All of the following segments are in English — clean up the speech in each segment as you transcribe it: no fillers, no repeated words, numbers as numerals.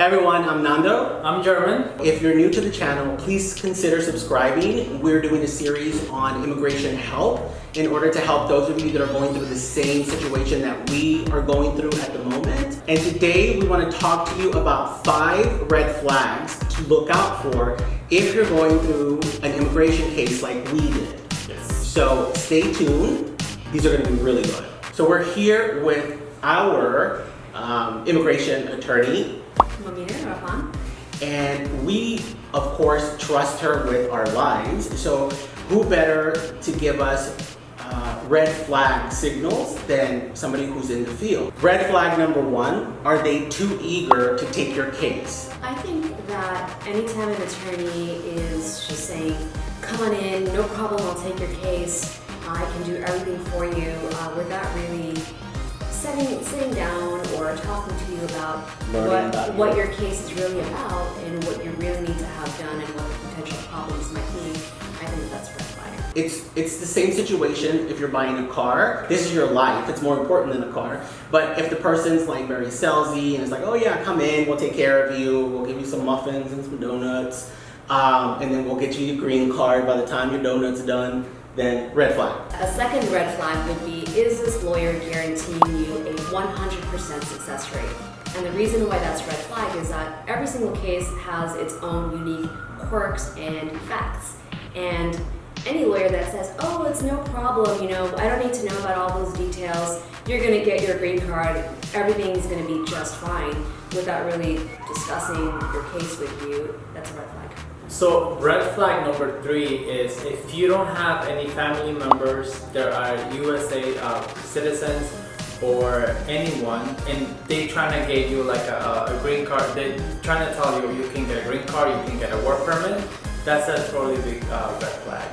Hey everyone, I'm Nando. I'm German. If you're new to the channel, please consider subscribing. We're doing a series on immigration help in order to help those of you that are going through the same situation that we are going through at the moment. And today we want to talk to you about 5 red flags to look out for if you're going through an immigration case like we did. Yes. So stay tuned. These are going to be really good. So we're here with our immigration attorney, and we, of course, trust her with our lives. So who better to give us red flag signals than somebody who's in the field? Red flag number 1, are they too eager to take your case? I think that anytime an attorney is just saying, come on in, no problem, I'll take your case, I can do everything for you, without really sitting down or talking to you about what your case is really about and what you really need to have done and what the potential problems might be, I think that's red flag. It's the same situation if you're buying a car. This is your life. It's more important than a car. But if the person's like very salesy and it's like, oh yeah, come in, we'll take care of you, we'll give you some muffins and some donuts, and then we'll get you your green card by the time your donut's done, then red flag. A second red flag would be, is this lawyer guaranteeing you a 100% success rate? And the reason why that's red flag is that every single case has its own unique quirks and facts. And any lawyer that says, oh, it's no problem, I don't need to know about all those details, you're gonna get your green card, everything's gonna be just fine, without really discussing your case with you, that's a red flag. So red flag number 3 is if you don't have any family members that are USA citizens or anyone, and they trying to get you like a green card, they're trying to tell you can get a green card, you can get a work permit, that's a totally big red flag.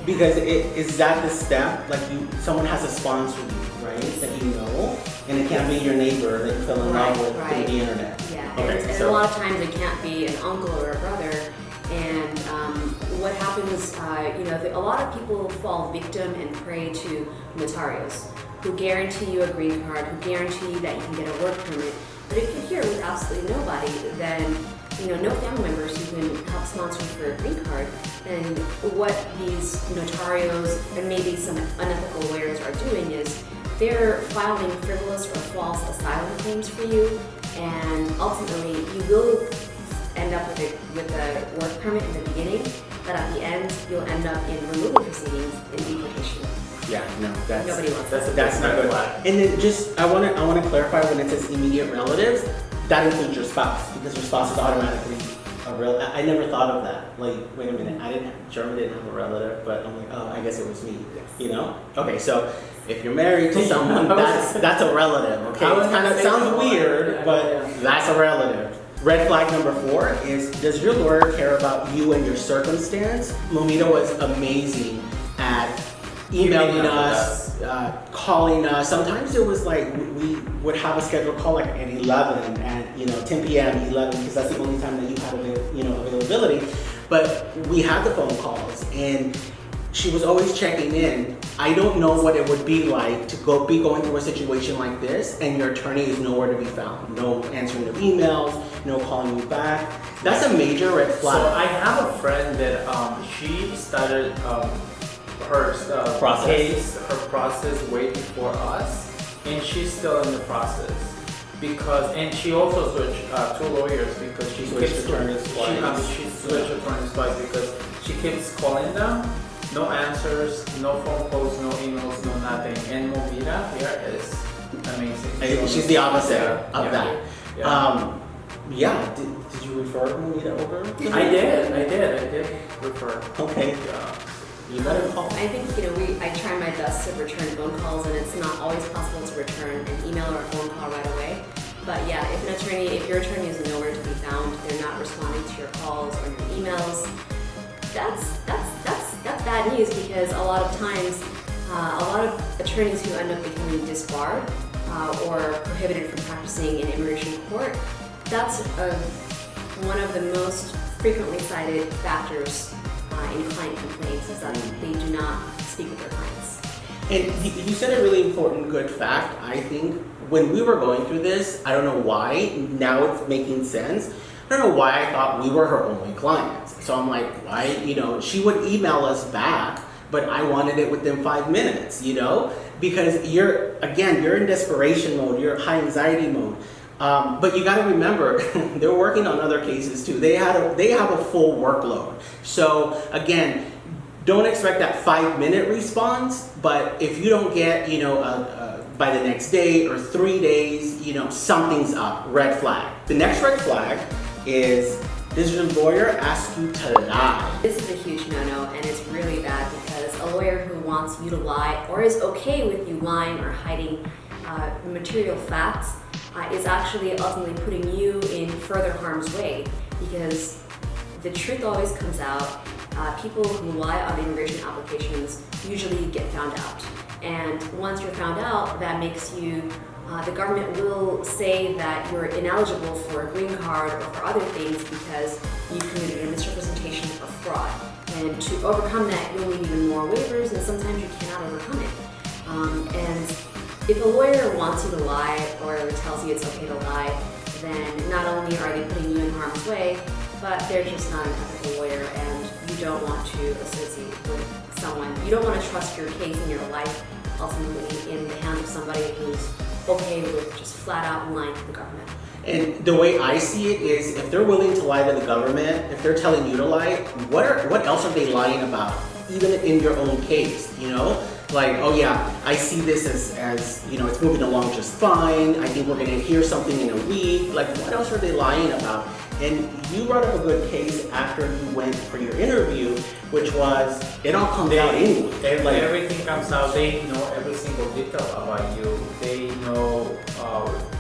Because is that the step, like someone has to sponsor you, right, that you know, and it can't be your neighbor that you fell in love with through the internet. Yeah, Okay, and a lot of times it can't be an uncle or a brother, and what happens, a lot of people fall victim and prey to notarios who guarantee you a green card, who guarantee that you can get a work permit, but if you're here with absolutely nobody, then no family members who can help sponsor you for a green card, then what these notarios and maybe some unethical lawyers are doing is they're filing frivolous or false asylum claims for you, and ultimately you will end up with a work permit in the beginning, but at the end you'll end up in removal proceedings in deportation. Yeah, no, Nobody wants that. That's not good. And then I want to clarify, when it says immediate relatives, that includes your spouse, because your spouse is automatically a real. I never thought of that. Like, wait a minute, German didn't have a relative, but I'm like, oh, I guess it was me. Okay, so if you're married to someone, that's a relative. Okay, it kind of sounds weird, but that's a relative. Red flag number 4 is, does your lawyer care about you and your circumstance? Momita was amazing at emailing us, calling us. Sometimes it was like we would have a scheduled call like at 11 and 10 p.m. 11, because that's the only time that you had availability. But we had the phone calls, and she was always checking in. I don't know what it would be like to be going through a situation like this, and your attorney is nowhere to be found. No answering of emails, no calling you back. That's a major red flag. So I have a friend that she started her process way before us, and she's still in the process and she also switched 2 lawyers because she switched attorneys twice. She switched attorneys twice because she keeps calling them, no answers, no phone calls, no emails, no nothing. And Movita here is amazing. She's the opposite of that. Yeah. Did you refer Movita over? I did refer. Okay. You better call. I think I try my best to return phone calls, and it's not always possible to return an email or a phone call right away. But yeah, if your attorney is nowhere to be found, they're not responding to your calls or your emails, that's bad news, because a lot of times, a lot of attorneys who end up becoming disbarred or prohibited from practicing in immigration court, that's one of the most frequently cited factors in client complaints, is that they do not speak with their clients. And you said a really important, good fact. I think when we were going through this, I don't know why, now it's making sense. I don't know why I thought we were her only clients. So I'm like, why, she would email us back, but I wanted it within 5 minutes, because you're in desperation mode, you're high anxiety mode. But you got to remember, they're working on other cases too. They have a full workload. So again, don't expect that 5-minute response, but if you don't get, by the next day or 3 days, something's up, red flag. The next red flag is, does your lawyer ask you to lie? This is a huge no-no, and it's really bad because a lawyer who wants you to lie or is okay with you lying or hiding material facts is actually ultimately putting you in further harm's way, because the truth always comes out. People who lie on immigration applications usually get found out. And once you're found out, that makes you, the government will say that you're ineligible for a green card or for other things because you committed a misrepresentation or fraud. And to overcome that, you'll need even more waivers, and sometimes you cannot overcome it. And if a lawyer wants you to lie or tells you it's okay to lie, then not only are they putting you in harm's way, but they're just not an ethical lawyer, and you don't want to associate with someone. You don't want to trust your case and your life ultimately in the hands of somebody who's okay with just flat out lying to the government. And the way I see it is, if they're willing to lie to the government, if they're telling you to lie, what else are they lying about? Even in your own case, Like, oh yeah, I see this as it's moving along just fine. I think we're gonna hear something in a week. Like, what else are they lying about? And you brought up a good case after you went for your interview, which was, it all comes out anyway. Everything comes out. They know every single detail about you. They know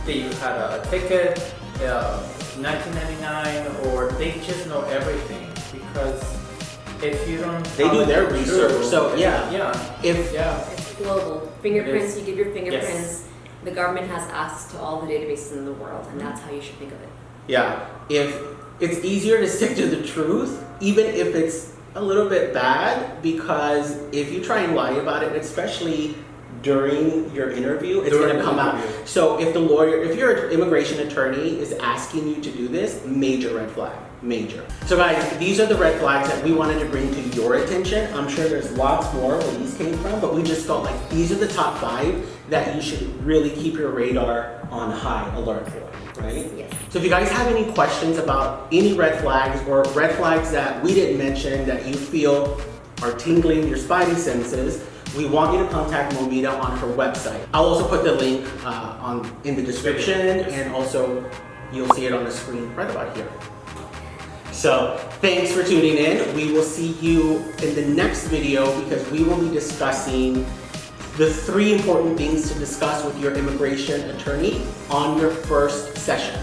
that you had a ticket, 1999, or they just know everything, because if you don't, they do their research. True, so It's global. Fingerprints, you give your fingerprints. Yes. The government has access to all the databases in the world, and that's how you should think of it. Yeah, if it's easier to stick to the truth, even if it's a little bit bad, because if you try and lie about it, especially during your interview, it's going to come out. So if your immigration attorney is asking you to do this, major red flag. Major. So guys, these are the red flags that we wanted to bring to your attention. I'm sure there's lots more where these came from, but we just felt like these are the top 5 that you should really keep your radar on high alert for, right? Yes. So if you guys have any questions about any red flags or red flags that we didn't mention that you feel are tingling your spidey senses, we want you to contact Momita on her website. I'll also put the link in the description, and also you'll see it on the screen right about here. So thanks for tuning in. We will see you in the next video, because we will be discussing the 3 important things to discuss with your immigration attorney on your first session.